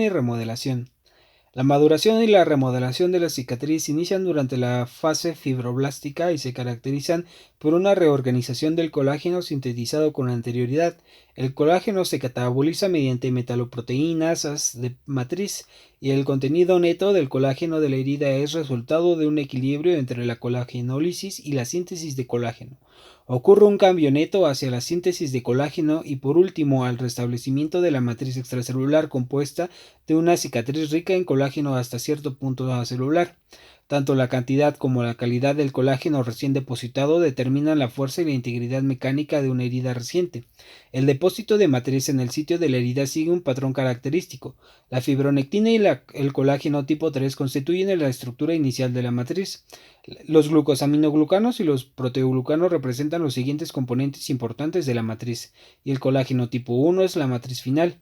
y remodelación. La maduración y la remodelación de la cicatriz inician durante la fase fibroblástica y se caracterizan por una reorganización del colágeno sintetizado con anterioridad. El colágeno se cataboliza mediante metaloproteínas de matriz y el contenido neto del colágeno de la herida es resultado de un equilibrio entre la colagenólisis y la síntesis de colágeno. Ocurre un cambio neto hacia la síntesis de colágeno y por último al restablecimiento de la matriz extracelular compuesta de una cicatriz rica en colágeno hasta cierto punto celular. Tanto la cantidad como la calidad del colágeno recién depositado determinan la fuerza y la integridad mecánica de una herida reciente. El depósito de matriz en el sitio de la herida sigue un patrón característico. La fibronectina y el colágeno tipo 3 constituyen la estructura inicial de la matriz. Los glucosaminoglucanos y los proteoglucanos representan los siguientes componentes importantes de la matriz, y el colágeno tipo 1 es la matriz final.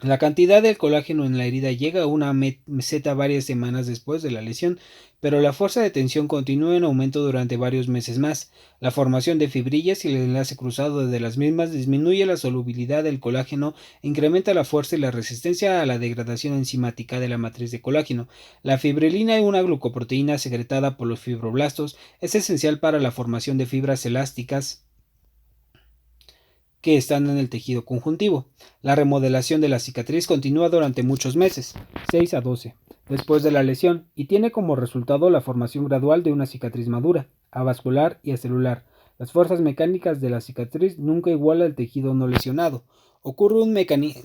La cantidad del colágeno en la herida llega a una meseta varias semanas después de la lesión, pero la fuerza de tensión continúa en aumento durante varios meses más. La formación de fibrillas y el enlace cruzado de las mismas disminuye la solubilidad del colágeno e incrementa la fuerza y la resistencia a la degradación enzimática de la matriz de colágeno. La fibrilina, una glucoproteína secretada por los fibroblastos, es esencial para la formación de fibras elásticas que están en el tejido conjuntivo. La remodelación de la cicatriz continúa durante muchos meses, 6 a 12, después de la lesión, y tiene como resultado la formación gradual de una cicatriz madura, avascular y acelular. Las fuerzas mecánicas de la cicatriz nunca igualan el tejido no lesionado. Ocurre un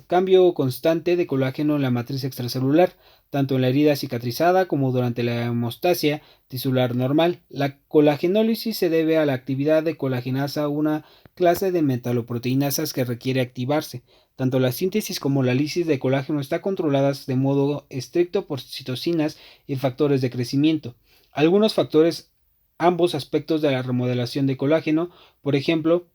cambio constante de colágeno en la matriz extracelular, tanto en la herida cicatrizada como durante la hemostasia tisular normal. La colagenólisis se debe a la actividad de colagenasa, una clase de metaloproteinasas que requiere activarse. Tanto la síntesis como la lisis de colágeno están controladas de modo estricto por citocinas y factores de crecimiento. Algunos factores, ambos aspectos de la remodelación de colágeno, por ejemplo,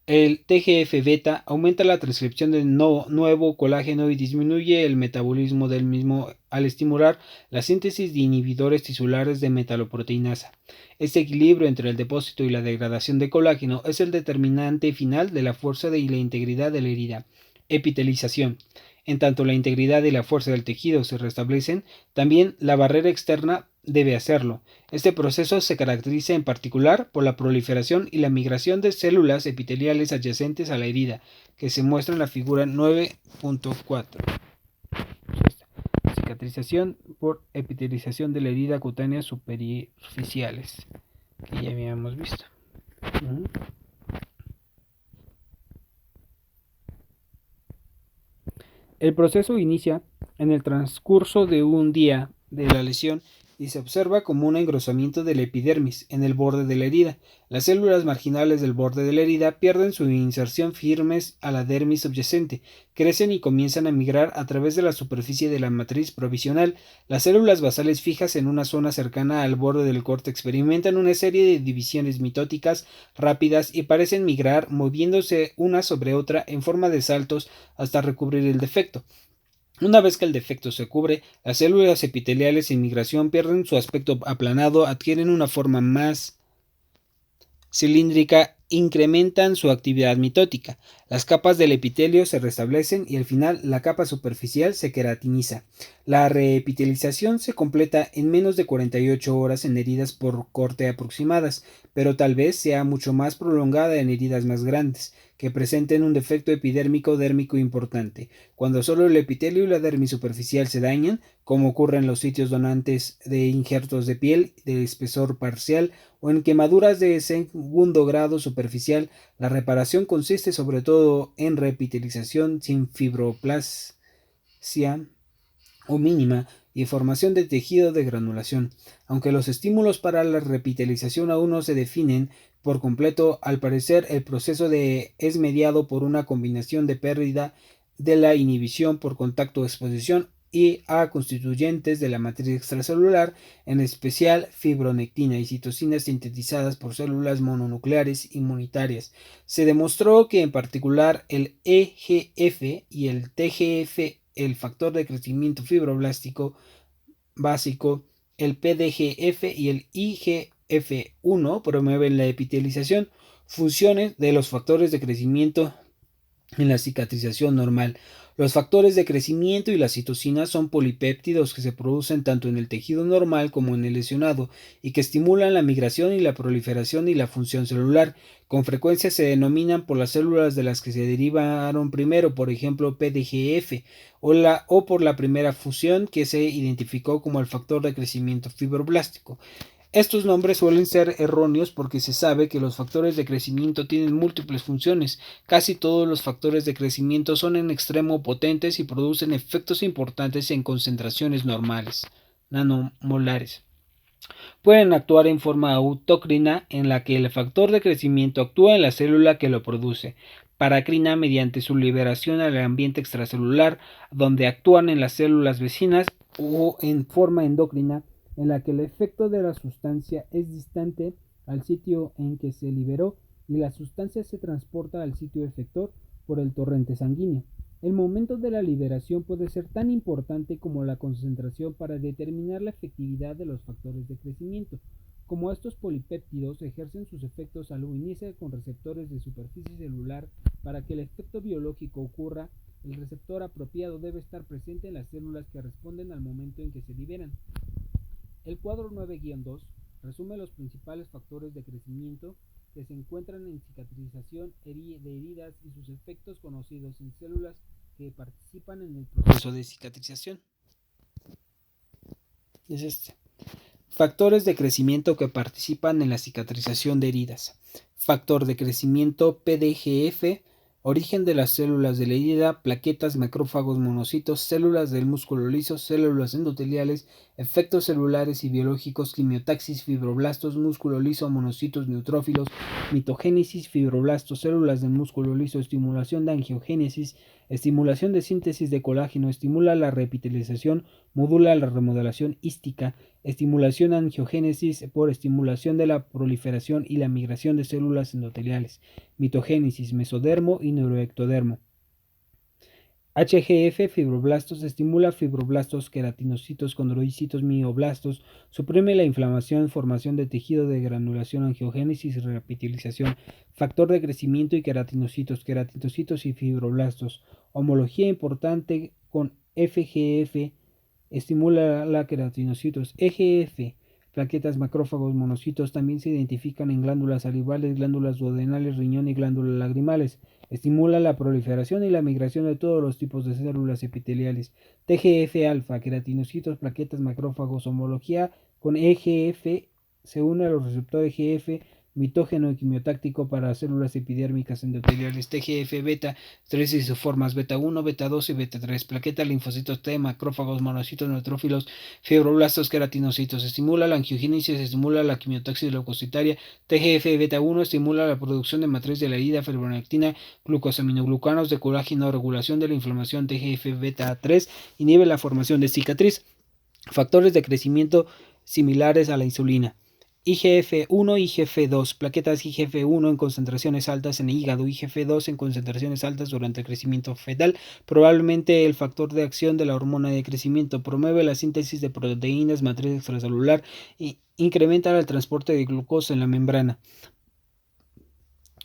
el TGF-beta aumenta la transcripción de nuevo colágeno y disminuye el metabolismo del mismo al estimular la síntesis de inhibidores tisulares de metaloproteinasa. Este equilibrio entre el depósito y la degradación de colágeno es el determinante final de la fuerza y la integridad de la herida. Epitelización. En tanto la integridad y la fuerza del tejido se restablecen, también la barrera externa debe hacerlo. Este proceso se caracteriza en particular por la proliferación y la migración de células epiteliales adyacentes a la herida, que se muestra en la figura 9.4. Cicatrización por epitelización de la herida cutánea superficiales, que ya habíamos visto. El proceso inicia en el transcurso de un día de la lesión y se observa como un engrosamiento de la epidermis en el borde de la herida. Las células marginales del borde de la herida pierden su inserción firmes a la dermis subyacente, crecen y comienzan a migrar a través de la superficie de la matriz provisional. Las células basales fijas en una zona cercana al borde del corte experimentan una serie de divisiones mitóticas rápidas y parecen migrar moviéndose una sobre otra en forma de saltos hasta recubrir el defecto. Una vez que el defecto se cubre, las células epiteliales en migración pierden su aspecto aplanado, adquieren una forma más cilíndrica, incrementan su actividad mitótica. Las capas del epitelio se restablecen y al final la capa superficial se queratiniza. La reepitelización se completa en menos de 48 horas en heridas por corte aproximadas, pero tal vez sea mucho más prolongada en heridas más grandes, que presenten un defecto epidérmico-dérmico importante. Cuando solo el epitelio y la dermis superficial se dañan, como ocurre en los sitios donantes de injertos de piel de espesor parcial o en quemaduras de segundo grado superficial, la reparación consiste sobre todo en reepitelización sin fibroplasia o mínima y formación de tejido de granulación. Aunque los estímulos para la reepitelización aún no se definen por completo, al parecer el proceso es mediado por una combinación de pérdida de la inhibición por contacto o exposición y a constituyentes de la matriz extracelular, en especial fibronectina y citocinas sintetizadas por células mononucleares inmunitarias. Se demostró que en particular el EGF y el TGF, el factor de crecimiento fibroblástico básico, el PDGF y el IGF-1 promueven la epitelización, funciones de los factores de crecimiento en la cicatrización normal. Los factores de crecimiento y las citocinas son polipéptidos que se producen tanto en el tejido normal como en el lesionado y que estimulan la migración y la proliferación y la función celular. Con frecuencia se denominan por las células de las que se derivaron primero, por ejemplo PDGF, o por la primera fusión que se identificó como el factor de crecimiento fibroblástico. Estos nombres suelen ser erróneos porque se sabe que los factores de crecimiento tienen múltiples funciones. Casi todos los factores de crecimiento son en extremo potentes y producen efectos importantes en concentraciones normales, nanomolares. Pueden actuar en forma autócrina, en la que el factor de crecimiento actúa en la célula que lo produce, paracrina mediante su liberación al ambiente extracelular, donde actúan en las células vecinas, o en forma endocrina, en la que el efecto de la sustancia es distante al sitio en que se liberó y la sustancia se transporta al sitio efector por el torrente sanguíneo. El momento de la liberación puede ser tan importante como la concentración para determinar la efectividad de los factores de crecimiento. Como estos polipéptidos ejercen sus efectos al unirse con receptores de superficie celular, para que el efecto biológico ocurra, el receptor apropiado debe estar presente en las células que responden al momento en que se liberan. El cuadro 9-2 resume los principales factores de crecimiento que se encuentran en cicatrización de heridas y sus efectos conocidos en células que participan en el proceso de cicatrización. Es este. Factores de crecimiento que participan en la cicatrización de heridas. Factor de crecimiento PDGF, origen de las células de la herida, plaquetas, macrófagos, monocitos, células del músculo liso, células endoteliales, efectos celulares y biológicos, quimiotaxis, fibroblastos, músculo liso, monocitos, neutrófilos, mitogénesis, fibroblastos, células del músculo liso, estimulación de angiogénesis, estimulación de síntesis de colágeno, estimula la reepitelización, modula la remodelación hística, estimulación angiogénesis por estimulación de la proliferación y la migración de células endoteliales, mitogénesis, mesodermo y neuroectodermo. HGF, fibroblastos, estimula fibroblastos, queratinocitos, condrocitos, mioblastos, suprime la inflamación, formación de tejido de granulación, angiogénesis y reepitelización, factor de crecimiento y queratinocitos y fibroblastos. Homología importante con FGF, estimula la queratinocitos. EGF, plaquetas, macrófagos, monocitos, también se identifican en glándulas salivales, glándulas duodenales, riñón y glándulas lagrimales. Estimula la proliferación y la migración de todos los tipos de células epiteliales. TGF-alfa, queratinocitos, plaquetas, macrófagos, homología con EGF, se une a los receptores GF, mitógeno y quimiotáctico para células epidérmicas endoteliales. TGF-beta, 3 isoformas, beta 1, beta 2 y beta 3, plaquetas, linfocitos T, macrófagos, monocitos, neutrófilos, fibroblastos, queratinocitos. Estimula la angiogénesis, estimula la quimiotaxis leucocitaria. TGF-beta 1 estimula la producción de matriz de la herida, fibronectina, glucosaminoglucanos de colágeno, regulación de la inflamación. TGF-beta 3 inhibe la formación de cicatriz. Factores de crecimiento similares a la insulina. IGF-1 y IGF-2, plaquetas IGF-1 en concentraciones altas en el hígado, IGF-2 en concentraciones altas durante el crecimiento fetal, probablemente el factor de acción de la hormona de crecimiento, promueve la síntesis de proteínas, matriz extracelular e incrementa el transporte de glucosa en la membrana.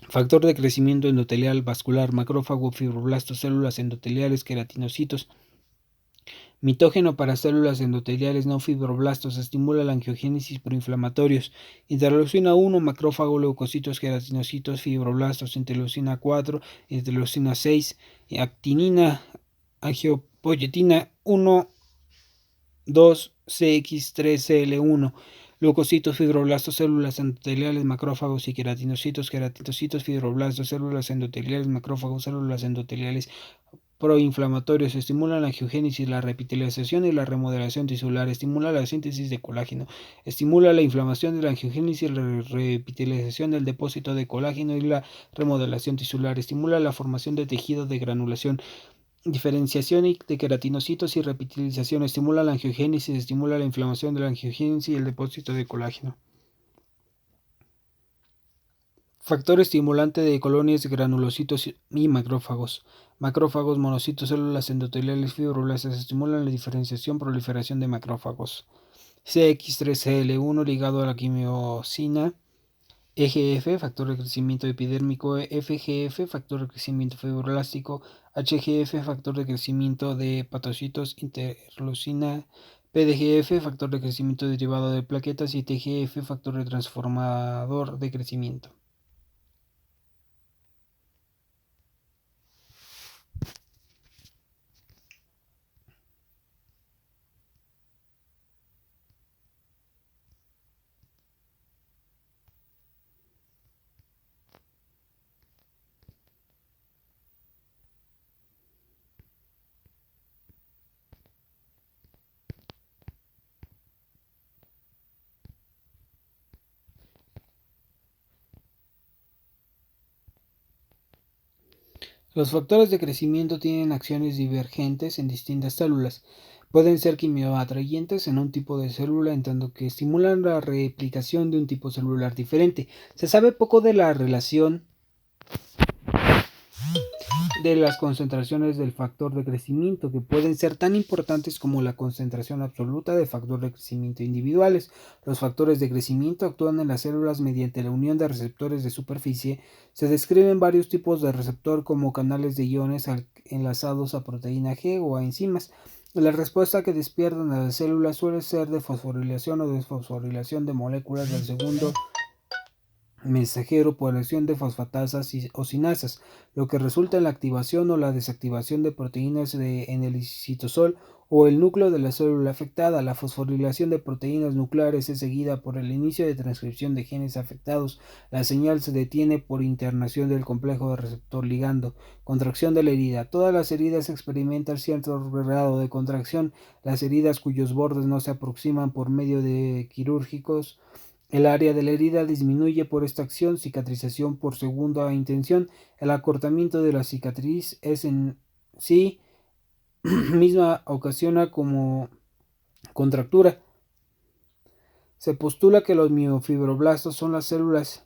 Factor de crecimiento endotelial, vascular, macrófago, fibroblastos, células endoteliales, queratinocitos. Mitógeno para células endoteliales no fibroblastos, estimula la angiogénesis proinflamatorios. Interleucina 1, macrófago, leucocitos, queratinocitos, fibroblastos. Interleucina 4, interleucina 6, actinina, angiopoyetina 1, 2, CX3, CL1. Leucocitos, fibroblastos, células endoteliales, macrófagos y queratinocitos, fibroblastos, células endoteliales, macrófagos, células endoteliales proinflamatorios, estimulan la angiogénesis, la reepitelización y la remodelación tisular, estimula la síntesis de colágeno, estimula la inflamación de la angiogénesis, la reepitelización del depósito de colágeno y la remodelación tisular, estimula la formación de tejido de granulación, diferenciación de queratinocitos y reepitelización, estimula la angiogénesis, estimula la inflamación de la angiogénesis y el depósito de colágeno. Factor estimulante de colonias de granulocitos y macrófagos. Macrófagos, monocitos, células endoteliales, fibroblastos estimulan la diferenciación, proliferación de macrófagos. CX3CL1 ligado a la quimiosina EGF, factor de crecimiento epidérmico, FGF, factor de crecimiento fibroblástico, HGF, factor de crecimiento de patocitos, interleucina, PDGF, factor de crecimiento derivado de plaquetas y TGF, factor de transformador de crecimiento. Los factores de crecimiento tienen acciones divergentes en distintas células. Pueden ser quimioatrayentes en un tipo de célula, en tanto que estimulan la replicación de un tipo celular diferente. Se sabe poco de la relación de las concentraciones del factor de crecimiento, que pueden ser tan importantes como la concentración absoluta de factor de crecimiento individuales. Los factores de crecimiento actúan en las células mediante la unión de receptores de superficie. Se describen varios tipos de receptor como canales de iones enlazados a proteína G o a enzimas. La respuesta que despiertan a las células suele ser de fosforilación o desfosforilación de moléculas del segundo mensajero por acción de fosfatasas o sinasas, lo que resulta en la activación o la desactivación de proteínas en el citosol o el núcleo de la célula afectada. La fosforilación de proteínas nucleares es seguida por el inicio de transcripción de genes afectados. La señal se detiene por internación del complejo de receptor ligando. Contracción de la herida. Todas las heridas experimentan cierto grado de contracción. Las heridas cuyos bordes no se aproximan por medio de quirúrgicos, el área de la herida disminuye por esta acción. Cicatrización por segunda intención. El acortamiento de la cicatriz es en sí misma ocasiona como contractura. Se postula que los miofibroblastos son las células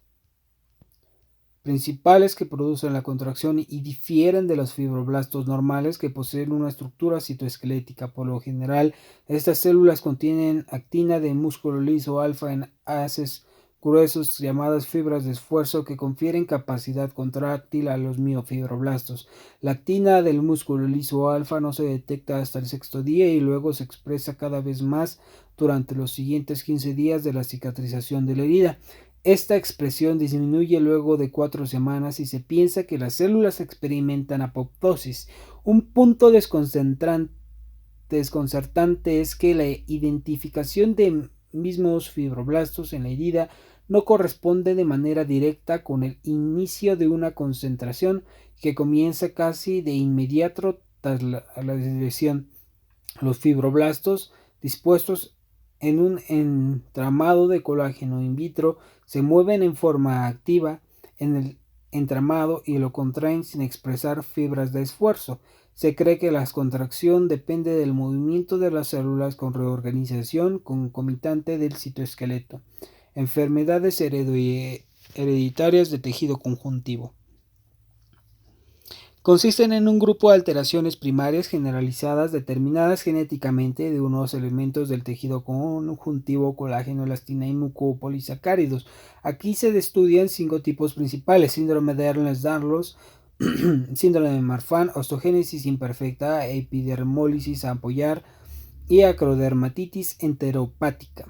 principales que producen la contracción y difieren de los fibroblastos normales, que poseen una estructura citoesquelética. Por lo general, estas células contienen actina de músculo liso alfa en haces gruesos llamadas fibras de esfuerzo, que confieren capacidad contráctil a los miofibroblastos. La actina del músculo liso alfa no se detecta hasta el sexto día y luego se expresa cada vez más durante los siguientes 15 días de la cicatrización de la herida. Esta expresión disminuye luego de 4 semanas y se piensa que las células experimentan apoptosis. Un punto desconcertante es que la identificación de mismos fibroblastos en la herida no corresponde de manera directa con el inicio de una concentración que comienza casi de inmediato tras la lesión. Los fibroblastos dispuestos en un entramado de colágeno in vitro se mueven en forma activa en el entramado y lo contraen sin expresar fibras de esfuerzo. Se cree que la contracción depende del movimiento de las células con reorganización concomitante del citoesqueleto. Enfermedades hereditarias de tejido conjuntivo. Consisten en un grupo de alteraciones primarias generalizadas determinadas genéticamente de unos elementos del tejido conjuntivo: colágeno, elastina y mucopolisacáridos. Aquí se estudian 5 tipos principales: síndrome de Ehlers-Danlos, síndrome de Marfan, osteogénesis imperfecta, epidermólisis ampollar y acrodermatitis enteropática,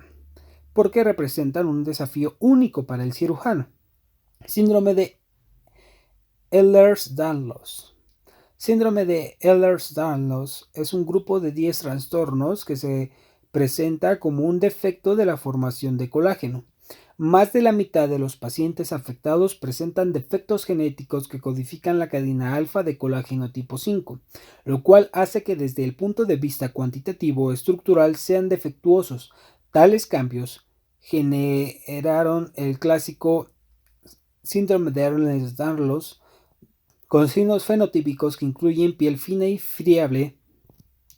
porque representan un desafío único para el cirujano. Síndrome de Ehlers-Danlos. Síndrome de Ehlers-Danlos es un grupo de 10 trastornos que se presenta como un defecto de la formación de colágeno. Más de la mitad de los pacientes afectados presentan defectos genéticos que codifican la cadena alfa de colágeno tipo 5, lo cual hace que desde el punto de vista cuantitativo o estructural sean defectuosos. Tales cambios generaron el clásico síndrome de Ehlers-Danlos, con signos fenotípicos que incluyen piel fina y friable,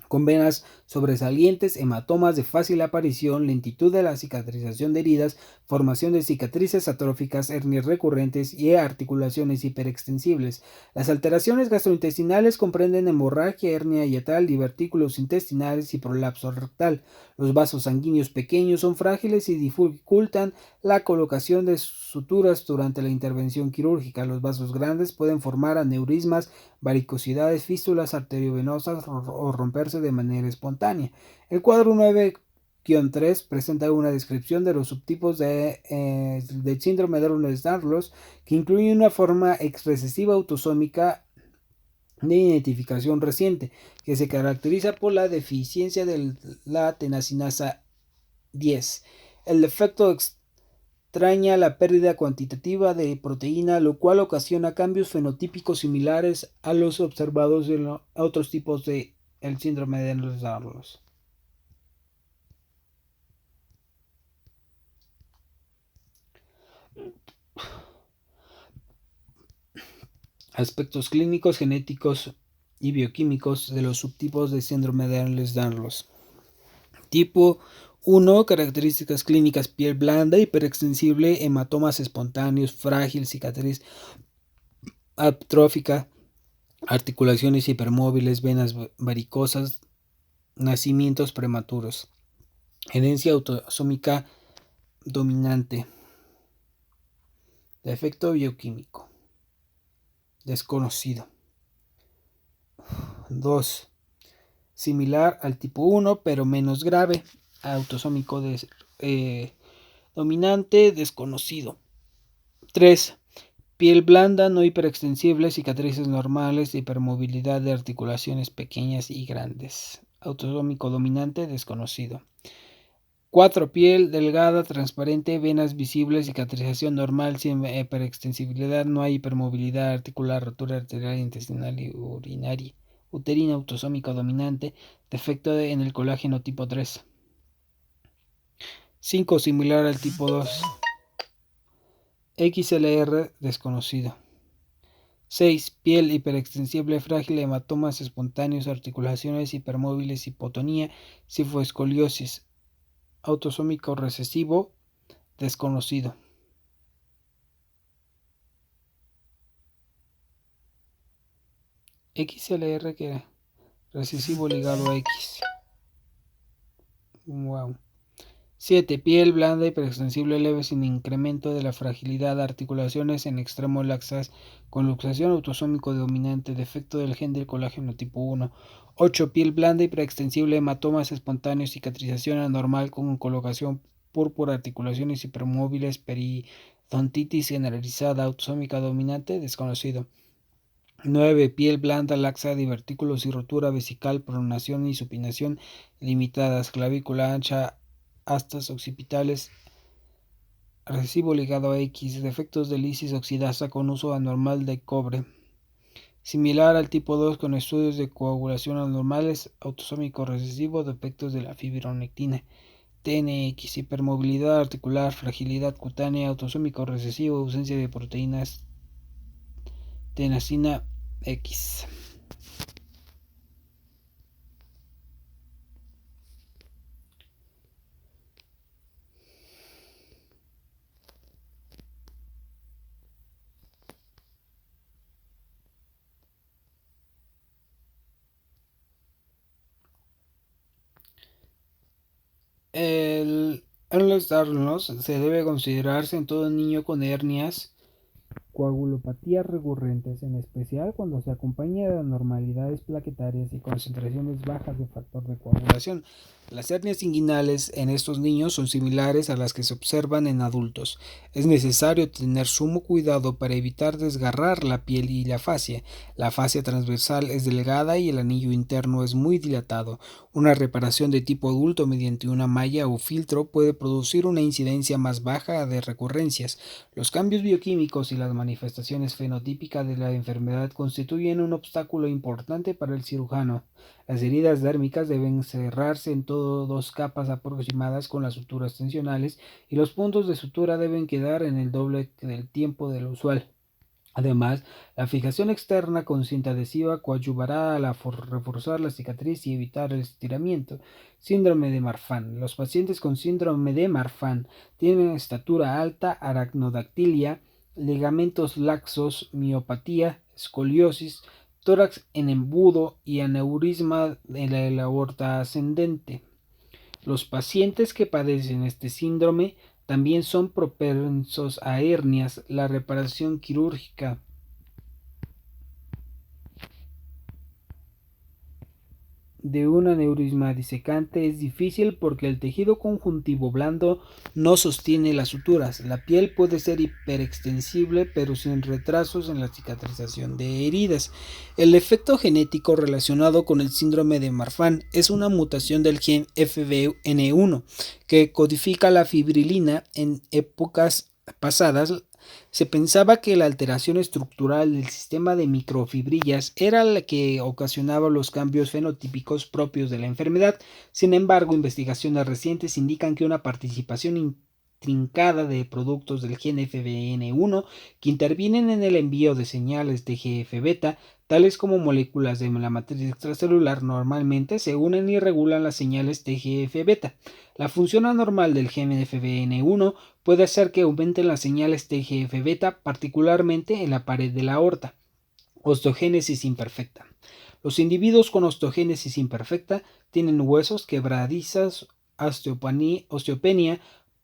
con venas sobresalientes, hematomas de fácil aparición, lentitud de la cicatrización de heridas, formación de cicatrices atróficas, hernias recurrentes y articulaciones hiperextensibles. Las alteraciones gastrointestinales comprenden hemorragia, hernia hiatal, divertículos intestinales y prolapso rectal. Los vasos sanguíneos pequeños son frágiles y dificultan la colocación de suturas durante la intervención quirúrgica. Los vasos grandes pueden formar aneurismas, varicosidades, fístulas arteriovenosas o romperse de manera espontánea. El cuadro 9-3 presenta una descripción de los subtipos del síndrome de Ehlers-Danlos, que incluye una forma recesiva autosómica de identificación reciente, que se caracteriza por la deficiencia de la tenacinasa 10. El defecto extraña la pérdida cuantitativa de proteína, lo cual ocasiona cambios fenotípicos similares a los observados en otros tipos de el síndrome de Ehlers-Danlos. Aspectos clínicos, genéticos y bioquímicos de los subtipos de síndrome de Ehlers-Danlos. Tipo 1. Características clínicas: piel blanda, hiperextensible, hematomas espontáneos, frágil, cicatriz atrófica, articulaciones hipermóviles, venas varicosas, nacimientos prematuros. Herencia autosómica dominante. Defecto bioquímico desconocido. 2. Similar al tipo 1, pero menos grave. Autosómico dominante desconocido. 3. Piel blanda, no hiperextensible, cicatrices normales, hipermovilidad de articulaciones pequeñas y grandes. Autosómico dominante desconocido. 4. Piel delgada, transparente, venas visibles, cicatrización normal, sin hiperextensibilidad, no hay hipermovilidad articular, rotura arterial, intestinal y urinaria. Uterina, autosómico dominante, defecto en el colágeno tipo 3. 5. Similar al tipo 2. XLR desconocido. 6. Piel hiperextensible, frágil, hematomas espontáneos, articulaciones hipermóviles, hipotonía, cifoescoliosis. Autosómico recesivo desconocido. XLR, que era recesivo ligado a X. Wow. 7. Piel blanda, hiperextensible, leve, sin incremento de la fragilidad, articulaciones en extremo laxas, con luxación, autosómico dominante, defecto del gen del colágeno tipo 1. 8. Piel blanda, hiperextensible, hematomas espontáneos, cicatrización anormal con colocación púrpura, articulaciones hipermóviles, periodontitis generalizada, autosómica dominante, desconocido. 9. Piel blanda, laxa, divertículos y rotura vesical, pronación y supinación limitadas, clavícula ancha, astas occipitales, recesivo ligado a X, defectos de lisis oxidasa con uso anormal de cobre. Similar al tipo 2 con estudios de coagulación anormales, autosómico recesivo, defectos de la fibronectina. TNX, hipermovilidad articular, fragilidad cutánea, autosómico recesivo, ausencia de proteínas tenacina X. El Ehlers-Danlos se debe considerarse en todo niño con hernias, coagulopatías recurrentes, en especial cuando se acompaña de anormalidades plaquetarias y concentraciones bajas de factor de coagulación. Las hernias inguinales en estos niños son similares a las que se observan en adultos. Es necesario tener sumo cuidado para evitar desgarrar la piel y la fascia. La fascia transversal es delgada y el anillo interno es muy dilatado. Una reparación de tipo adulto mediante una malla o filtro puede producir una incidencia más baja de recurrencias. Los cambios bioquímicos y las manifestaciones fenotípicas de la enfermedad constituyen un obstáculo importante para el cirujano. Las heridas dérmicas deben cerrarse en dos capas aproximadas con las suturas tensionales y los puntos de sutura deben quedar en el doble del tiempo de lo usual. Además, la fijación externa con cinta adhesiva coadyuvará a reforzar la cicatriz y evitar el estiramiento. Síndrome de Marfan. Los pacientes con síndrome de Marfan tienen estatura alta, aracnodactilia, ligamentos laxos, miopatía, escoliosis, tórax en embudo y aneurisma de la aorta ascendente. Los pacientes que padecen este síndrome también son propensos a hernias. La reparación quirúrgica de un aneurisma disecante es difícil porque el tejido conjuntivo blando no sostiene las suturas. La piel puede ser hiperextensible, pero sin retrasos en la cicatrización de heridas. El efecto genético relacionado con el síndrome de Marfan es una mutación del gen FBN1 que codifica la fibrilina. En épocas pasadas se pensaba que la alteración estructural del sistema de microfibrillas era la que ocasionaba los cambios fenotípicos propios de la enfermedad. Sin embargo, investigaciones recientes indican que una participación intrincada de productos del gen FBN1 que intervienen en el envío de señales de TGF-beta, tales como moléculas de la matriz extracelular, normalmente se unen y regulan las señales TGF-beta. La función anormal del gen FBN1 puede hacer que aumenten las señales TGF-beta, particularmente en la pared de la aorta. Osteogénesis imperfecta. Los individuos con osteogénesis imperfecta tienen huesos quebradizas, osteopenia,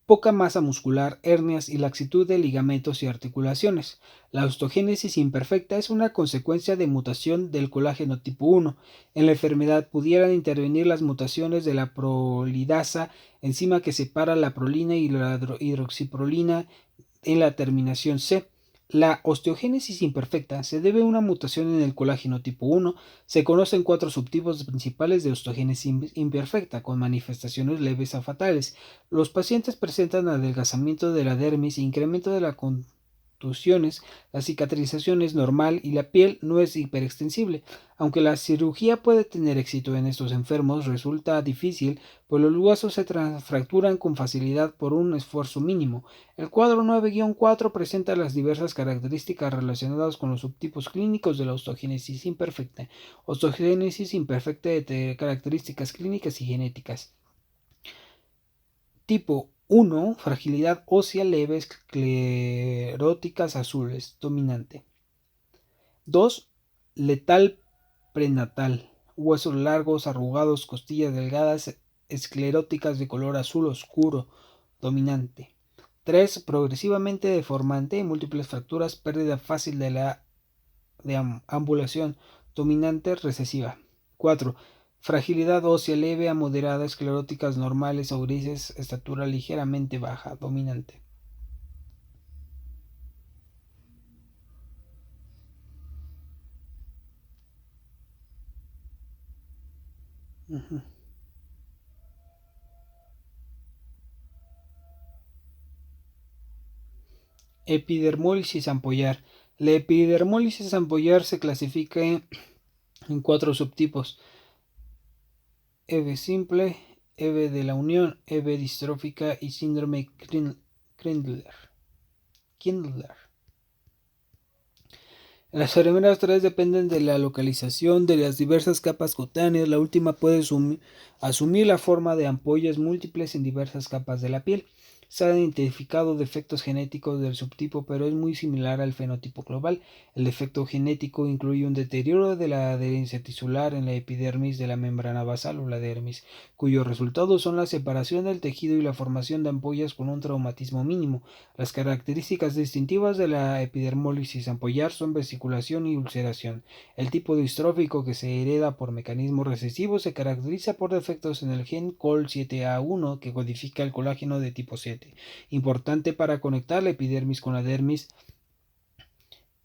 poca masa muscular, hernias y laxitud de ligamentos y articulaciones. La osteogénesis imperfecta es una consecuencia de mutación del colágeno tipo 1. En la enfermedad pudieran intervenir las mutaciones de la prolidasa, enzima que separa la prolina y la hidroxiprolina en la terminación C. La osteogénesis imperfecta se debe a una mutación en el colágeno tipo 1. Se conocen 4 subtipos principales de osteogénesis imperfecta, con manifestaciones leves a fatales. Los pacientes presentan adelgazamiento de la dermis, incremento de la contusiones, la cicatrización es normal y la piel no es hiperextensible. Aunque la cirugía puede tener éxito en estos enfermos, resulta difícil, pues los huesos se fracturan con facilidad por un esfuerzo mínimo. El cuadro 9-4 presenta las diversas características relacionadas con los subtipos clínicos de la osteogénesis imperfecta. Osteogénesis imperfecta de características clínicas y genéticas. Tipo 1. Fragilidad ósea leve, escleróticas azules, dominante. 2. Letal prenatal, huesos largos, arrugados, costillas delgadas, escleróticas de color azul oscuro, dominante. 3. Progresivamente deformante, múltiples fracturas, pérdida fácil de ambulación, dominante, recesiva. 4. Fragilidad ósea leve a moderada, escleróticas normales o grises, estatura ligeramente baja, dominante. Epidermólisis ampollar. La epidermólisis ampollar se clasifica en 4 subtipos: EB simple, EB de la unión, EB distrófica y síndrome Kindler. Las primeras 3 dependen de la localización de las diversas capas cutáneas. La última puede asumir la forma de ampollas múltiples en diversas capas de la piel. Se han identificado defectos genéticos del subtipo, pero es muy similar al fenotipo global. El defecto genético incluye un deterioro de la adherencia tisular en la epidermis de la membrana basal o la dermis, cuyos resultados son la separación del tejido y la formación de ampollas con un traumatismo mínimo. Las características distintivas de la epidermólisis ampollar son vesiculación y ulceración. El tipo distrófico, que se hereda por mecanismo recesivo, se caracteriza por defectos en el gen COL7A1 que codifica el colágeno de tipo 7, importante para conectar la epidermis con la dermis.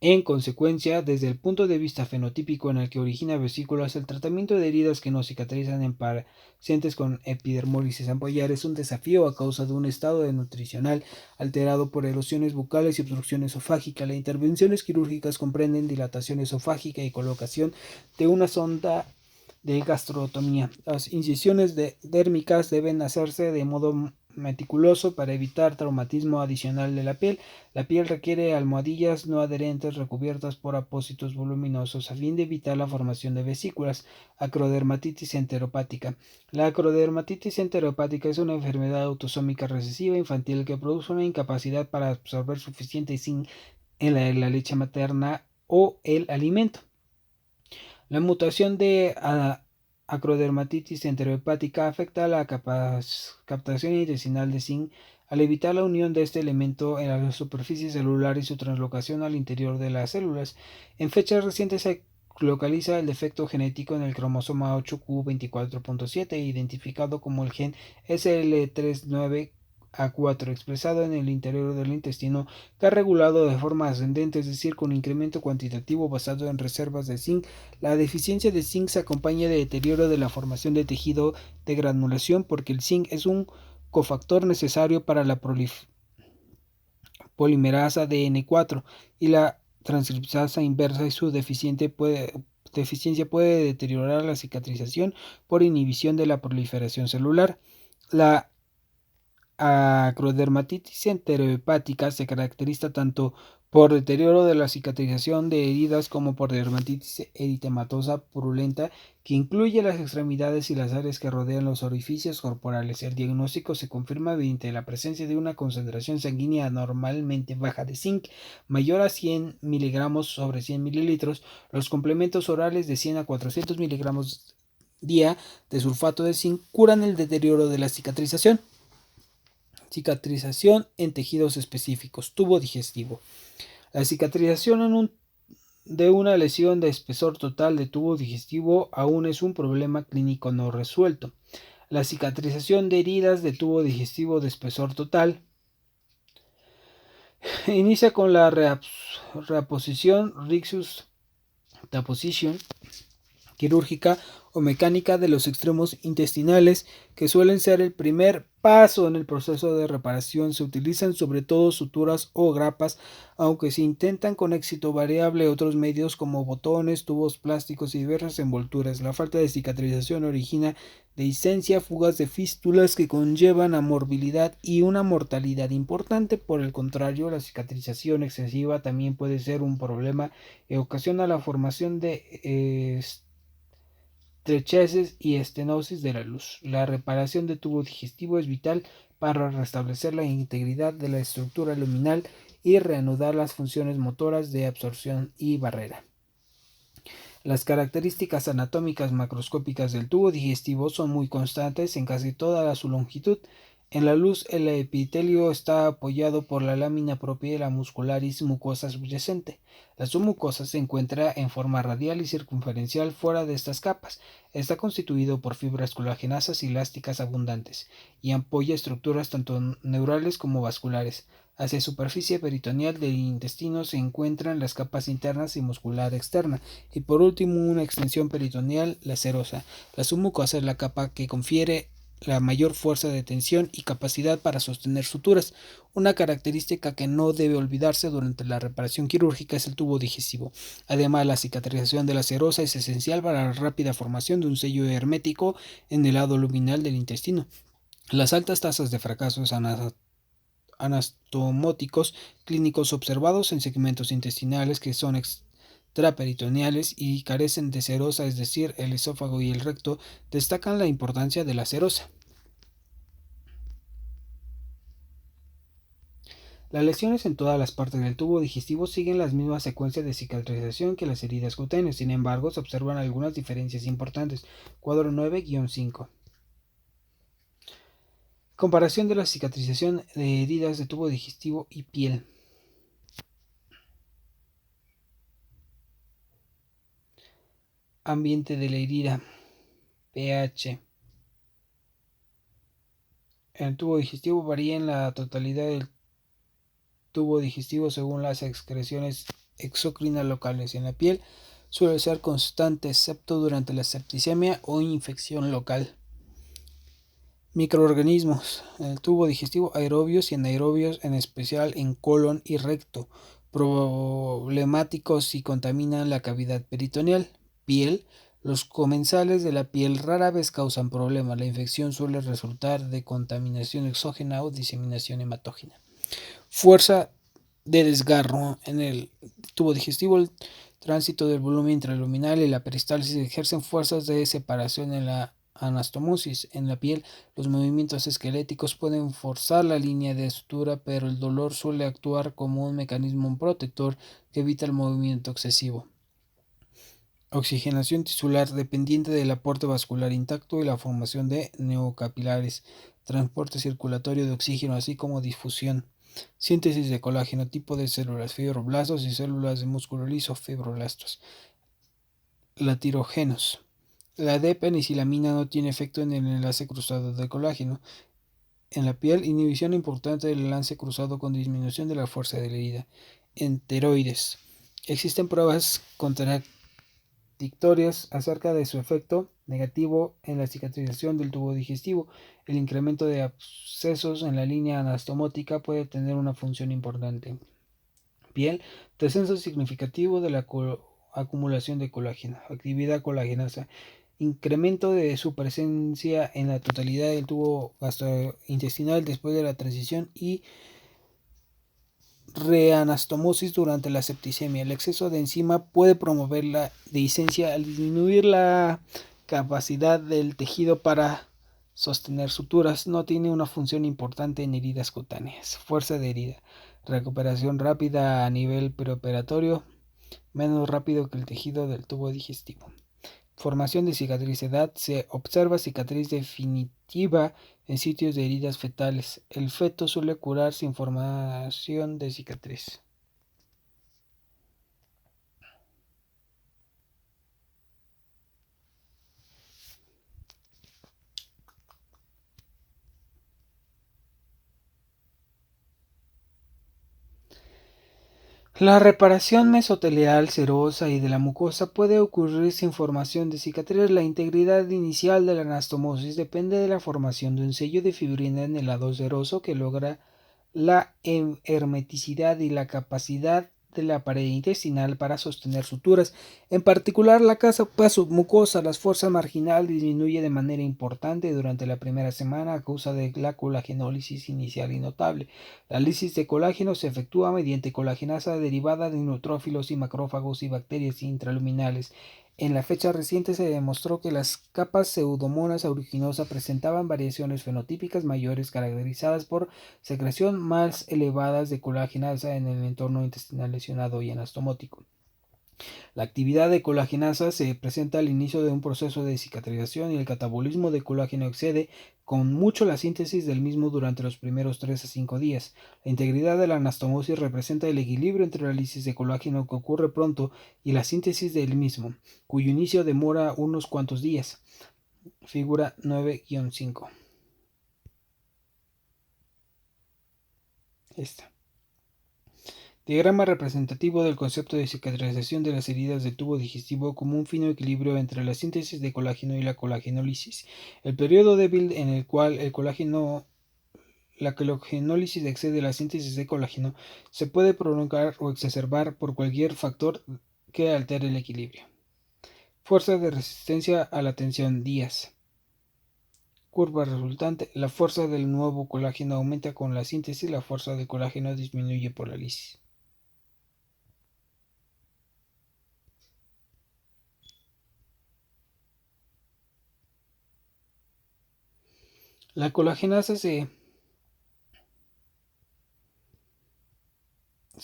En consecuencia, desde el punto de vista fenotípico en el que origina vesículas, el tratamiento de heridas que no cicatrizan en pacientes con epidermólisis ampollar es un desafío a causa de un estado nutricional alterado por erosiones bucales y obstrucción esofágica. Las intervenciones quirúrgicas comprenden dilatación esofágica y colocación de una sonda de gastrotomía. Las incisiones dérmicas deben hacerse de modo meticuloso para evitar traumatismo adicional de la piel. La piel requiere almohadillas no adherentes recubiertas por apósitos voluminosos a fin de evitar la formación de vesículas. Acrodermatitis enteropática. La acrodermatitis enteropática es una enfermedad autosómica recesiva infantil que produce una incapacidad para absorber suficiente zinc en la leche materna o el alimento. La mutación de acrodermatitis enterohepática afecta a la captación intestinal de zinc al evitar la unión de este elemento en la superficie celular y su translocación al interior de las células. En fechas recientes se localiza el defecto genético en el cromosoma 8q24.7, identificado como el gen SL39A4, expresado en el interior del intestino, que ha regulado de forma ascendente, es decir, con incremento cuantitativo basado en reservas de zinc. La deficiencia de zinc se acompaña de deterioro de la formación de tejido de granulación, porque el zinc es un cofactor necesario para la polimerasa DN4 y la transcriptasa inversa, y su deficiencia puede deteriorar la cicatrización por inhibición de la proliferación celular. La acrodermatitis enterohepática se caracteriza tanto por deterioro de la cicatrización de heridas como por dermatitis eritematosa purulenta que incluye las extremidades y las áreas que rodean los orificios corporales. El diagnóstico se confirma mediante la presencia de una concentración sanguínea anormalmente baja de zinc, mayor a 100 mg sobre 100 ml. Los complementos orales de 100 a 400 mg día de sulfato de zinc curan el deterioro de la cicatrización. Cicatrización en tejidos específicos. Tubo digestivo. La cicatrización de una lesión de espesor total de tubo digestivo aún es un problema clínico no resuelto. La cicatrización de heridas de tubo digestivo de espesor total inicia con la reaposición Rixus deposition quirúrgica o mecánica de los extremos intestinales, que suelen ser el primer paso en el proceso de reparación. Se utilizan sobre todo suturas o grapas, aunque se intentan con éxito variable otros medios como botones, tubos plásticos y diversas envolturas. La falta de cicatrización origina dehiscencia, fugas de fístulas que conllevan a morbilidad y una mortalidad importante. Por el contrario, la cicatrización excesiva también puede ser un problema y ocasiona la formación de estrecheces y estenosis de la luz. La reparación de tubo digestivo es vital para restablecer la integridad de la estructura luminal y reanudar las funciones motoras de absorción y barrera. Las características anatómicas macroscópicas del tubo digestivo son muy constantes en casi toda su longitud. En la luz, el epitelio está apoyado por la lámina propia de la muscularis mucosa subyacente. La submucosa se encuentra en forma radial y circunferencial fuera de estas capas. Está constituido por fibras colagenasas y elásticas abundantes y apoya estructuras tanto neurales como vasculares. Hacia la superficie peritoneal del intestino se encuentran las capas internas y muscular externa, y por último una extensión peritoneal, la serosa. La submucosa es la capa que confiere la mayor fuerza de tensión y capacidad para sostener suturas. Una característica que no debe olvidarse durante la reparación quirúrgica es el tubo digestivo. Además, la cicatrización de la serosa es esencial para la rápida formación de un sello hermético en el lado luminal del intestino. Las altas tasas de fracasos anastomóticos clínicos observados en segmentos intestinales que son extraperitoneales y carecen de serosa, es decir, el esófago y el recto, destacan la importancia de la serosa. Las lesiones en todas las partes del tubo digestivo siguen las mismas secuencias de cicatrización que las heridas cutáneas. Sin embargo, se observan algunas diferencias importantes. Cuadro 9-5. Comparación de la cicatrización de heridas de tubo digestivo y piel. Ambiente de la herida. pH. El tubo digestivo varía en la totalidad del tubo digestivo según las excreciones exocrinas locales. En la piel suele ser constante, excepto durante la septicemia o infección local. Microorganismos en el tubo digestivo, aerobios y anaerobios, en especial en colon y recto, problemáticos si contaminan la cavidad peritoneal. Piel. Los comensales de la piel rara vez causan problemas. La infección suele resultar de contaminación exógena o diseminación hematógena. Fuerza de desgarro en el tubo digestivo. El tránsito del volumen intraluminal y la peristalsis ejercen fuerzas de separación en la anastomosis. En la piel, los movimientos esqueléticos pueden forzar la línea de sutura, pero el dolor suele actuar como un mecanismo protector que evita el movimiento excesivo. Oxigenación tisular dependiente del aporte vascular intacto y la formación de neocapilares, transporte circulatorio de oxígeno, así como difusión. Síntesis de colágeno, tipo de células, fibroblastos y células de músculo liso, fibroblastos. Latirógenos. La D-penicilamina no tiene efecto en el enlace cruzado de colágeno. En la piel, inhibición importante del enlace cruzado con disminución de la fuerza de la herida. Enteroides. Existen pruebas contradictorias acerca de su efecto negativo en la cicatrización del tubo digestivo. El incremento de abscesos en la línea anastomótica puede tener una función importante. Piel, descenso significativo de la acumulación de colágeno, actividad colagenasa, incremento de su presencia en la totalidad del tubo gastrointestinal después de la transición y reanastomosis durante la septicemia. El exceso de enzima puede promover la dehiscencia al disminuir la capacidad del tejido para sostener suturas. No tiene una función importante en heridas cutáneas. Fuerza de herida. Recuperación rápida a nivel preoperatorio, menos rápido que el tejido del tubo digestivo. Formación de cicatriz. Edad. Se observa cicatriz definitiva en sitios de heridas fetales. El feto suele curar sin formación de cicatriz. La reparación mesotelial serosa y de la mucosa puede ocurrir sin formación de cicatriz. La integridad inicial de la anastomosis depende de la formación de un sello de fibrina en el lado seroso que logra la hermeticidad y la capacidad de la pared intestinal para sostener suturas. En particular, la capa submucosa, la fuerza marginal disminuye de manera importante durante la primera semana a causa de la colagenólisis inicial y notable. La lisis de colágeno se efectúa mediante colagenasa derivada de neutrófilos y macrófagos y bacterias intraluminales. En la fecha reciente se demostró que las capas pseudomonas aeruginosa presentaban variaciones fenotípicas mayores caracterizadas por secreción más elevadas de colagenasa en el entorno intestinal lesionado y anastomótico. La actividad de colagenasa se presenta al inicio de un proceso de cicatrización y el catabolismo de colágeno excede con mucho la síntesis del mismo durante los primeros 3 a 5 días. La integridad de la anastomosis representa el equilibrio entre la lisis de colágeno que ocurre pronto y la síntesis del mismo, cuyo inicio demora unos cuantos días. Figura 9-5. Esta. Diagrama representativo del concepto de cicatrización de las heridas del tubo digestivo como un fino equilibrio entre la síntesis de colágeno y la colagenólisis. El periodo débil en el cual la colagenólisis excede la síntesis de colágeno se puede prolongar o exacerbar por cualquier factor que altere el equilibrio. Fuerza de resistencia a la tensión días. Curva resultante. La fuerza del nuevo colágeno aumenta con la síntesis, la fuerza de colágeno disminuye por la lisis. La colagenasa se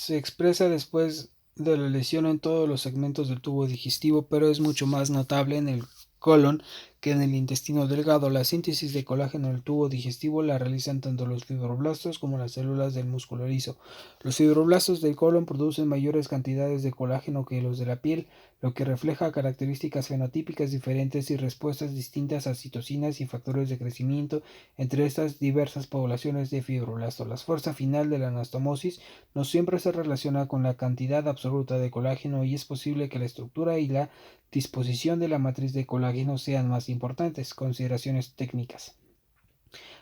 expresa después de la lesión en todos los segmentos del tubo digestivo, pero es mucho más notable en el colon que en el intestino delgado. La síntesis de colágeno en el tubo digestivo la realizan tanto los fibroblastos como las células del músculo liso. Los fibroblastos del colon producen mayores cantidades de colágeno que los de la piel, lo que refleja características fenotípicas diferentes y respuestas distintas a citocinas y factores de crecimiento entre estas diversas poblaciones de fibroblastos. La fuerza final de la anastomosis no siempre se relaciona con la cantidad absoluta de colágeno y es posible que la estructura y la disposición de la matriz de colágeno sean más importantes. Consideraciones técnicas.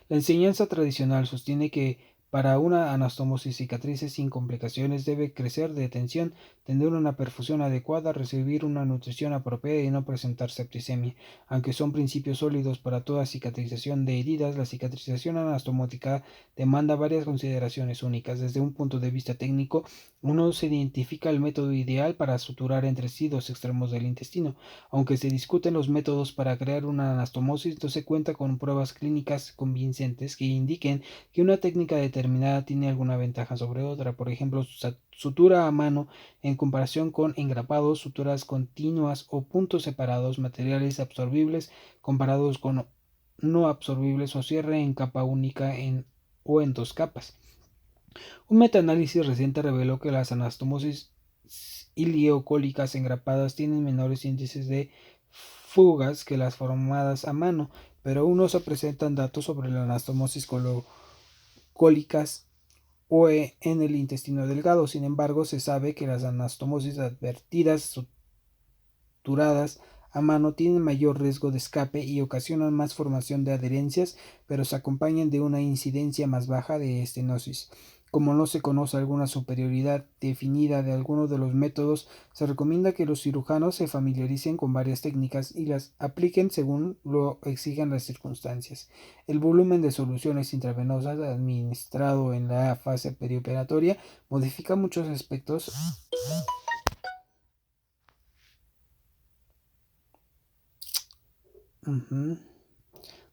La enseñanza tradicional sostiene que Para una anastomosis cicatrices sin complicaciones debe crecer de tensión, tener una perfusión adecuada, recibir una nutrición apropiada y no presentar septicemia. Aunque son principios sólidos para toda cicatrización de heridas, la cicatrización anastomótica demanda varias consideraciones únicas. Desde un punto de vista técnico, uno se identifica el método ideal para suturar entre sí dos extremos del intestino. Aunque se discuten los métodos para crear una anastomosis, no se cuenta con pruebas clínicas convincentes que indiquen que una técnica determinada tiene alguna ventaja sobre otra. Por ejemplo, sutura a mano en comparación con engrapados, suturas continuas o puntos separados, materiales absorbibles comparados con no absorbibles o cierre en capa única o en dos capas. Un metaanálisis reciente reveló que las anastomosis ileocólicas engrapadas tienen menores índices de fugas que las formadas a mano, pero aún no se presentan datos sobre la anastomosis cólicas o en el intestino delgado. Sin embargo, se sabe que las anastomosis advertidas suturadas a mano tienen mayor riesgo de escape y ocasionan más formación de adherencias, pero se acompañan de una incidencia más baja de estenosis. Como no se conoce alguna superioridad definida de alguno de los métodos, se recomienda que los cirujanos se familiaricen con varias técnicas y las apliquen según lo exijan las circunstancias. El volumen de soluciones intravenosas administrado en la fase perioperatoria modifica muchos aspectos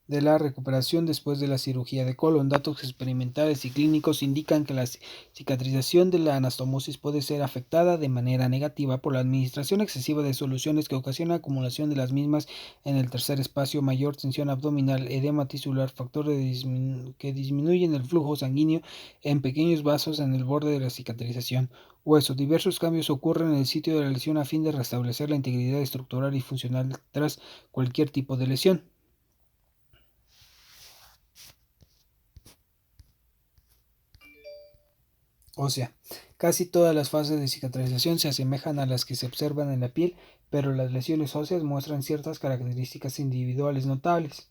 de la recuperación después de la cirugía de colon. Datos experimentales y clínicos indican que la cicatrización de la anastomosis puede ser afectada de manera negativa por la administración excesiva de soluciones que ocasiona acumulación de las mismas en el tercer espacio, mayor tensión abdominal, edema tisular, factores que disminuyen el flujo sanguíneo en pequeños vasos en el borde de la cicatrización. Hueso. Diversos cambios ocurren en el sitio de la lesión a fin de restablecer la integridad estructural y funcional tras cualquier tipo de lesión. Ósea. Casi todas las fases de cicatrización se asemejan a las que se observan en la piel, pero las lesiones óseas muestran ciertas características individuales notables.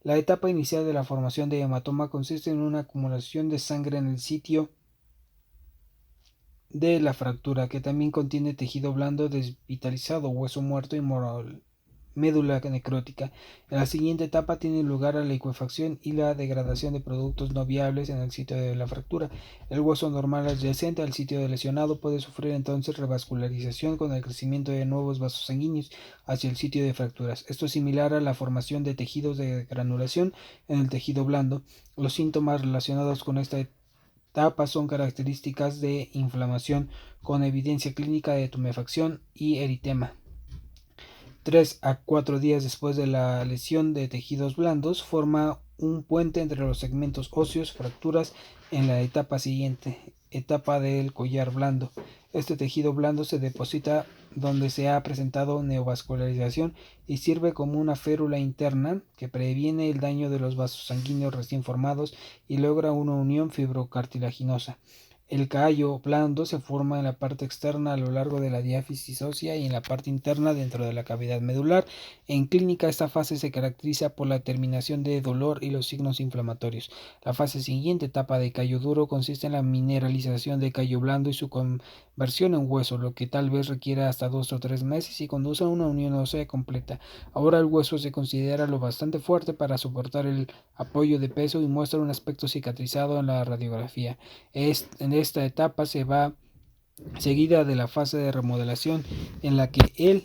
La etapa inicial de la formación de hematoma consiste en una acumulación de sangre en el sitio de la fractura, que también contiene tejido blando desvitalizado, hueso muerto y médula necrótica. En la siguiente etapa tiene lugar la licuefacción y la degradación de productos no viables en el sitio de la fractura. El hueso normal adyacente al sitio lesionado puede sufrir entonces revascularización con el crecimiento de nuevos vasos sanguíneos hacia el sitio de fracturas. Esto es similar a la formación de tejidos de granulación en el tejido blando. Los síntomas relacionados con esta etapa son características de inflamación con evidencia clínica de tumefacción y eritema. 3 a 4 días después de la lesión de tejidos blandos, forma un puente entre los segmentos óseos, fracturas en la etapa siguiente, etapa del collar blando. Este tejido blando se deposita donde se ha presentado neovascularización y sirve como una férula interna que previene el daño de los vasos sanguíneos recién formados y logra una unión fibrocartilaginosa. El callo blando se forma en la parte externa a lo largo de la diáfisis ósea y en la parte interna dentro de la cavidad medular. En clínica, esta fase se caracteriza por la terminación de dolor y los signos inflamatorios. La fase siguiente, etapa de callo duro, consiste en la mineralización de callo blando y su conversión en hueso, lo que tal vez requiera hasta 2 o 3 meses y conduce a una unión ósea completa. Ahora el hueso se considera lo bastante fuerte para soportar el apoyo de peso y muestra un aspecto cicatrizado en la radiografía. En esta etapa se va seguida de la fase de remodelación en la que el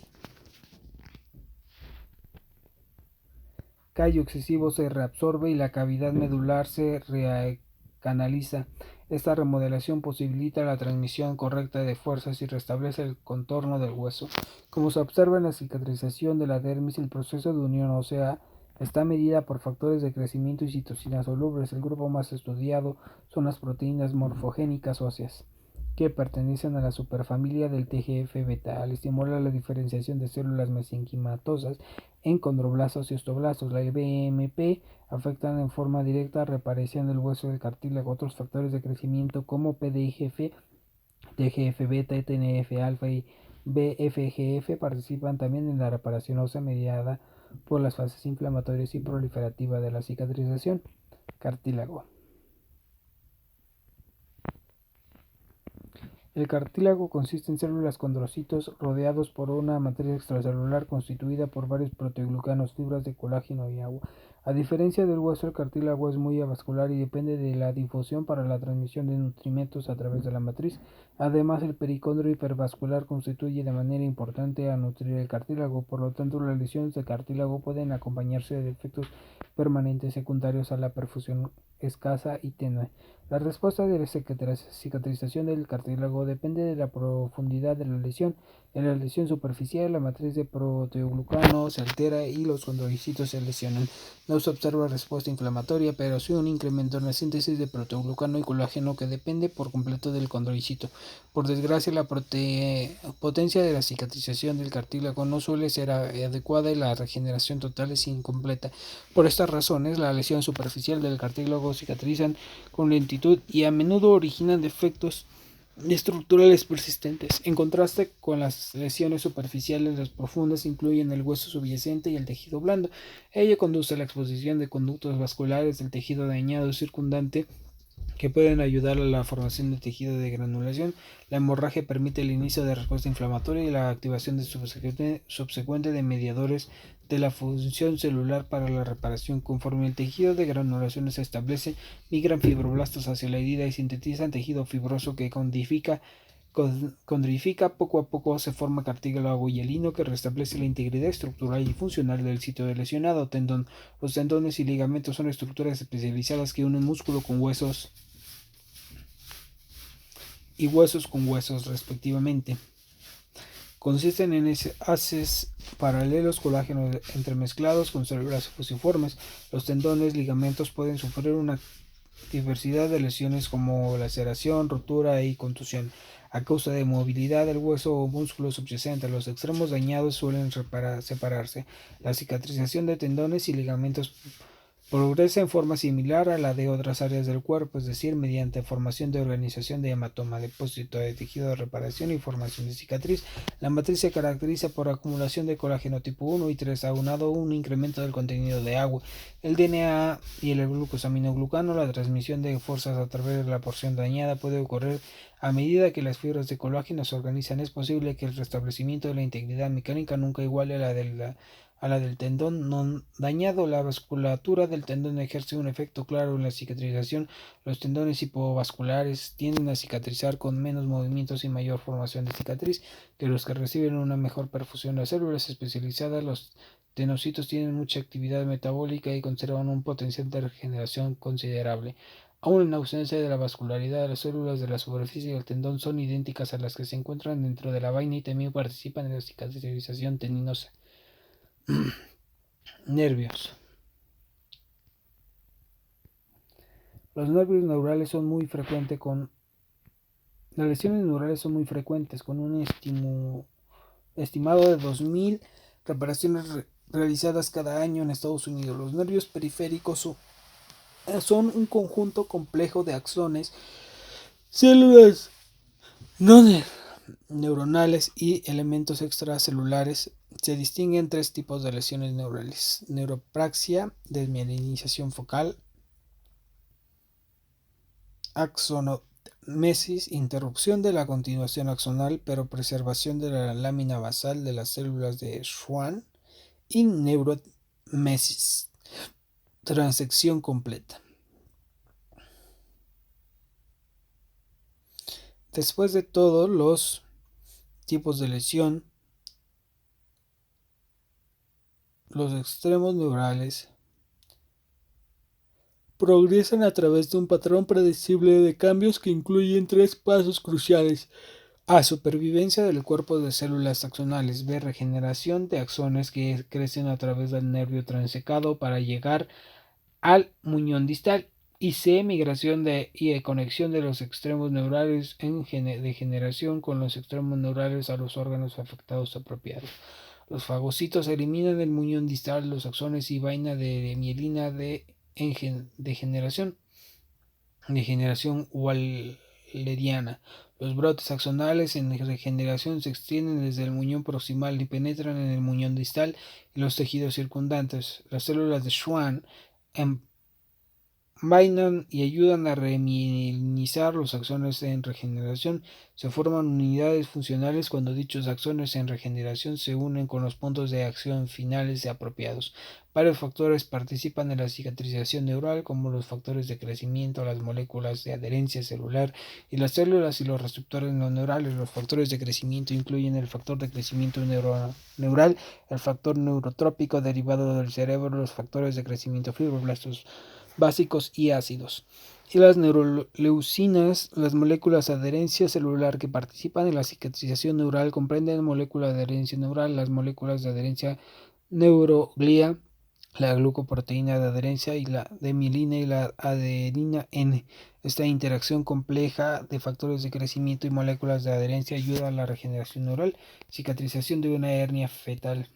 callo excesivo se reabsorbe y la cavidad medular se recanaliza. Esta remodelación posibilita la transmisión correcta de fuerzas y restablece el contorno del hueso. Como se observa en la cicatrización de la dermis, el proceso de unión ósea está medida por factores de crecimiento y citocinas solubles. El grupo más estudiado son las proteínas morfogénicas óseas, que pertenecen a la superfamilia del TGF-beta. Al estimular la diferenciación de células mesenquimatosas en condroblastos y osteoblastos, la BMP afectan en forma directa a reparación del hueso del cartílago. Otros factores de crecimiento como PDGF, TGF-beta, TNF-alfa y BFGF participan también en la reparación ósea mediada por las fases inflamatorias y proliferativas de la cicatrización. Cartílago. El cartílago consiste en células condrocitos rodeados por una matriz extracelular constituida por varios proteoglucanos, fibras de colágeno y agua. A diferencia del hueso, el cartílago es muy avascular y depende de la difusión para la transmisión de nutrimentos a través de la matriz. Además, el pericondrio hipervascular constituye de manera importante a nutrir el cartílago. Por lo tanto, las lesiones de cartílago pueden acompañarse de efectos permanentes secundarios a la perfusión escasa y tenue. La respuesta de la cicatrización del cartílago depende de la profundidad de la lesión. En la lesión superficial, la matriz de proteoglucano se altera y los condrocitos se lesionan. No se observa respuesta inflamatoria, pero sí un incremento en la síntesis de proteoglucano y colágeno que depende por completo del condrocito. Por desgracia, la potencia de la cicatrización del cartílago no suele ser adecuada y la regeneración total es incompleta. Por estas razones, la lesión superficial del cartílago cicatrizan con lentitud y a menudo originan defectos estructurales persistentes. En contraste con las lesiones superficiales, las profundas incluyen el hueso subyacente y el tejido blando. Ello conduce a la exposición de conductos vasculares del tejido dañado circundante que pueden ayudar a la formación de tejido de granulación. La hemorragia permite el inicio de respuesta inflamatoria y la activación subsecuente de mediadores de la función celular para la reparación. Conforme el tejido de granulación se establece, migran fibroblastos hacia la herida y sintetizan tejido fibroso que condrifica. Poco a poco se forma cartílago hialino que restablece la integridad estructural y funcional del sitio de lesionado tendón. Los tendones y ligamentos son estructuras especializadas que unen músculo con huesos y huesos con huesos respectivamente. Consisten en haces paralelos colágenos entremezclados con células fusiformes. Los tendones y ligamentos pueden sufrir una diversidad de lesiones como laceración, rotura y contusión. A causa de movilidad del hueso o músculo subyacente, los extremos dañados suelen separarse. La cicatrización de tendones y ligamentos progresa en forma similar a la de otras áreas del cuerpo, es decir, mediante formación de organización de hematoma, depósito de tejido de reparación y formación de cicatriz. La matriz se caracteriza por acumulación de colágeno tipo 1 y 3 aunado a un incremento del contenido de agua, el DNA y el glucosaminoglucano. La transmisión de fuerzas a través de la porción dañada puede ocurrir a medida que las fibras de colágeno se organizan. Es posible que el restablecimiento de la integridad mecánica nunca iguale a la del tendón no dañado. La vasculatura del tendón ejerce un efecto claro en la cicatrización. Los tendones hipovasculares tienden a cicatrizar con menos movimientos y mayor formación de cicatriz que los que reciben una mejor perfusión. Las células especializadas, los tenocitos, tienen mucha actividad metabólica y conservan un potencial de regeneración considerable. Aún en ausencia de la vascularidad, las células de la superficie del tendón son idénticas a las que se encuentran dentro de la vaina y también participan en la cicatrización tendinosa. Nervios. Los nervios neurales son muy frecuentes las lesiones neurales son muy frecuentes, con un estimado de 2.000 reparaciones realizadas cada año en Estados Unidos. Los nervios periféricos son un conjunto complejo de axones, células no neuronales y elementos extracelulares. Se distinguen tres tipos de lesiones neurales: neuropraxia, desmielinización focal, axonomesis, interrupción de la continuación axonal pero preservación de la lámina basal de las células de Schwann, y neuromesis, transección completa. Después de todos los tipos de lesión, los extremos neurales progresan a través de un patrón predecible de cambios que incluyen tres pasos cruciales: A. Supervivencia del cuerpo de células axonales. B. Regeneración de axones que crecen a través del nervio transecado para llegar al muñón distal. Y C. Migración y conexión de los extremos neurales en degeneración con los extremos neurales a los órganos afectados apropiados. Los fagocitos eliminan el muñón distal, los axones y vaina de mielina en degeneración walleriana. Los brotes axonales en regeneración se extienden desde el muñón proximal y penetran en el muñón distal y los tejidos circundantes. Las células de Schwann vainan y ayudan a reminimizar los axones en regeneración. Se forman unidades funcionales cuando dichos axones en regeneración se unen con los puntos de acción finales apropiados. Varios factores participan en la cicatrización neural, como los factores de crecimiento, las moléculas de adherencia celular y las células y los receptores no neurales. Los factores de crecimiento incluyen el factor de crecimiento neural, el factor neurotrópico derivado del cerebro, los factores de crecimiento fibroblastos básicos y ácidos. Y las neuroleucinas, las moléculas de adherencia celular que participan en la cicatrización neural, comprenden moléculas de adherencia neural, las moléculas de adherencia neuroglía, la glucoproteína de adherencia y la de mielina y la adenina N. Esta interacción compleja de factores de crecimiento y moléculas de adherencia ayuda a la regeneración neural, cicatrización de una hernia fetal.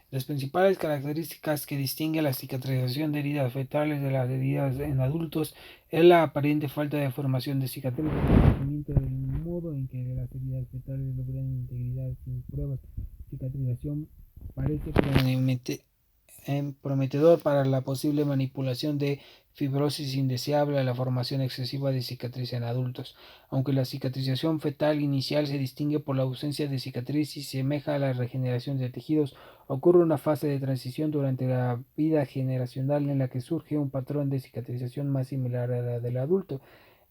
Las principales características que distinguen la cicatrización de heridas fetales de las heridas en adultos es la aparente falta de formación de cicatrices, el conocimiento del modo en que las heridas fetales logran integridad sin pruebas. Cicatrización parece prometedor para la posible manipulación de fibrosis indeseable a la formación excesiva de cicatriz en adultos. Aunque la cicatrización fetal inicial se distingue por la ausencia de cicatriz y semeja a la regeneración de tejidos, ocurre una fase de transición durante la vida generacional en la que surge un patrón de cicatrización más similar a la del adulto.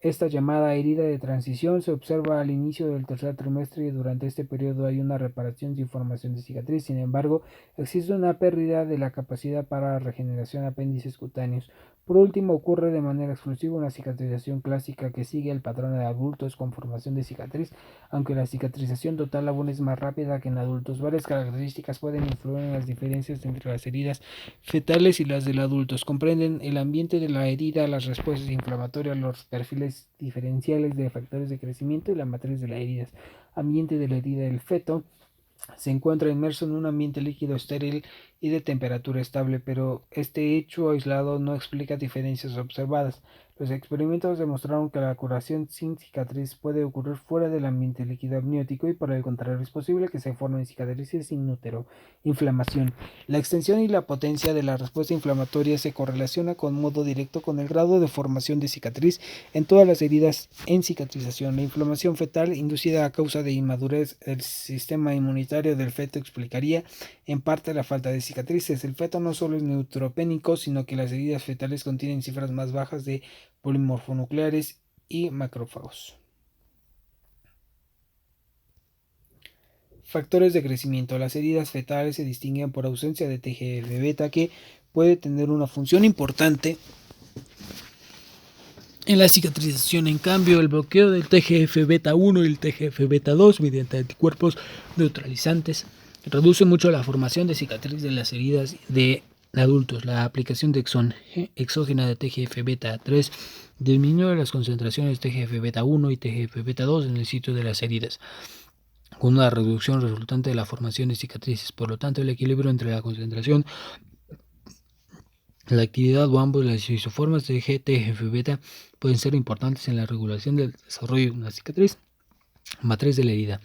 Esta llamada herida de transición se observa al inicio del tercer trimestre y durante este periodo hay una reparación sin formación de cicatriz. Sin embargo, existe una pérdida de la capacidad para regeneración de apéndices cutáneos. Por último, ocurre de manera exclusiva una cicatrización clásica que sigue el patrón de adultos con formación de cicatriz, aunque la cicatrización total aún es más rápida que en adultos. Varias características pueden influir en las diferencias entre las heridas fetales y las del adultos. Comprenden el ambiente de la herida, las respuestas inflamatorias, los perfiles diferenciales de factores de crecimiento y la matriz de la herida. Ambiente de la herida del feto. Se encuentra inmerso en un ambiente líquido estéril y de temperatura estable, pero este hecho aislado no explica diferencias observadas. Los experimentos demostraron que la curación sin cicatriz puede ocurrir fuera del ambiente líquido amniótico y por el contrario es posible que se formen cicatrices sin útero. Inflamación. La extensión y la potencia de la respuesta inflamatoria se correlaciona con modo directo con el grado de formación de cicatriz en todas las heridas en cicatrización. La inflamación fetal inducida a causa de inmadurez del sistema inmunitario del feto explicaría en parte la falta de cicatrices. El feto no solo es neutropénico, sino que las heridas fetales contienen cifras más bajas de polimorfonucleares y macrófagos. Factores de crecimiento. Las heridas fetales se distinguen por ausencia de TGF-beta, que puede tener una función importante en la cicatrización. En cambio, el bloqueo del TGF-beta 1 y el TGF-beta 2 mediante anticuerpos neutralizantes reduce mucho la formación de cicatriz de las heridas de adultos. La aplicación de exógena de TGF-beta 3 disminuye las concentraciones TGF-beta 1 y TGF-beta 2 en el sitio de las heridas, con una reducción resultante de la formación de cicatrices. Por lo tanto, el equilibrio entre la concentración, la actividad o ambos las isoformas de TGF-beta pueden ser importantes en la regulación del desarrollo de una cicatriz. Matriz de la herida.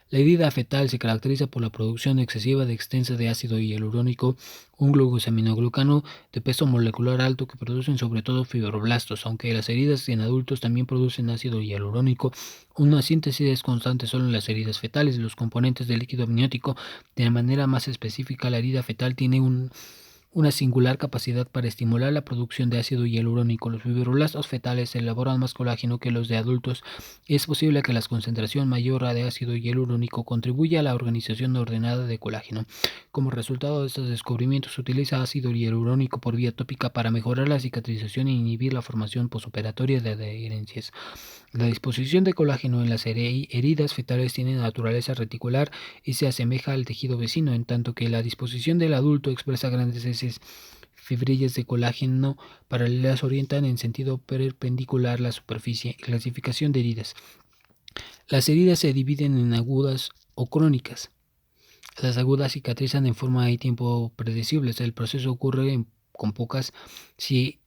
La herida fetal se caracteriza por la producción excesiva de extensa de ácido hialurónico, un glucosaminoglucano de peso molecular alto que producen sobre todo fibroblastos. Aunque las heridas en adultos también producen ácido hialurónico, una síntesis es constante solo en las heridas fetales. Los componentes del líquido amniótico, de manera más específica, la herida fetal tiene una singular capacidad para estimular la producción de ácido hialurónico. Los fibroblastos fetales elaboran más colágeno que los de adultos y es posible que la concentración mayor de ácido hialurónico contribuya a la organización ordenada de colágeno. Como resultado de estos descubrimientos, se utiliza ácido hialurónico por vía tópica para mejorar la cicatrización e inhibir la formación posoperatoria de adherencias. La disposición de colágeno en las heridas fetales tiene naturaleza reticular y se asemeja al tejido vecino, en tanto que la disposición del adulto expresa grandes fibrillas de colágeno paralelas orientan en sentido perpendicular la superficie. Clasificación de heridas. Las heridas se dividen en agudas o crónicas. Las agudas cicatrizan en forma y tiempo predecibles. El proceso ocurre con pocas, si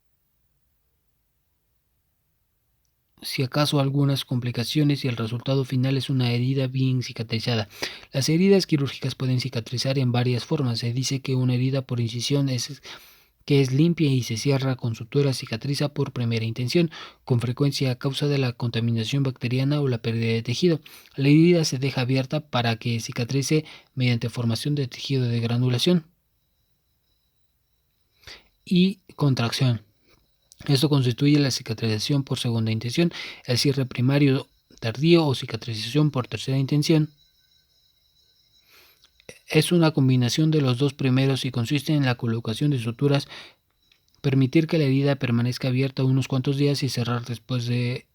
acaso algunas complicaciones, y el resultado final es una herida bien cicatrizada. Las heridas quirúrgicas pueden cicatrizar en varias formas. Se dice que una herida por incisión es que es limpia y se cierra con sutura, cicatriza por primera intención, con frecuencia a causa de la contaminación bacteriana o la pérdida de tejido. La herida se deja abierta para que cicatrice mediante formación de tejido de granulación y contracción. Esto constituye la cicatrización por segunda intención, el cierre primario tardío o cicatrización por tercera intención. Es una combinación de los dos primeros y consiste en la colocación de suturas, permitir que la herida permanezca abierta unos cuantos días y cerrar después de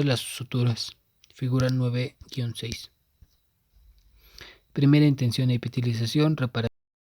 las suturas. Figura 9-6. Primera intención: epitelización, reparación.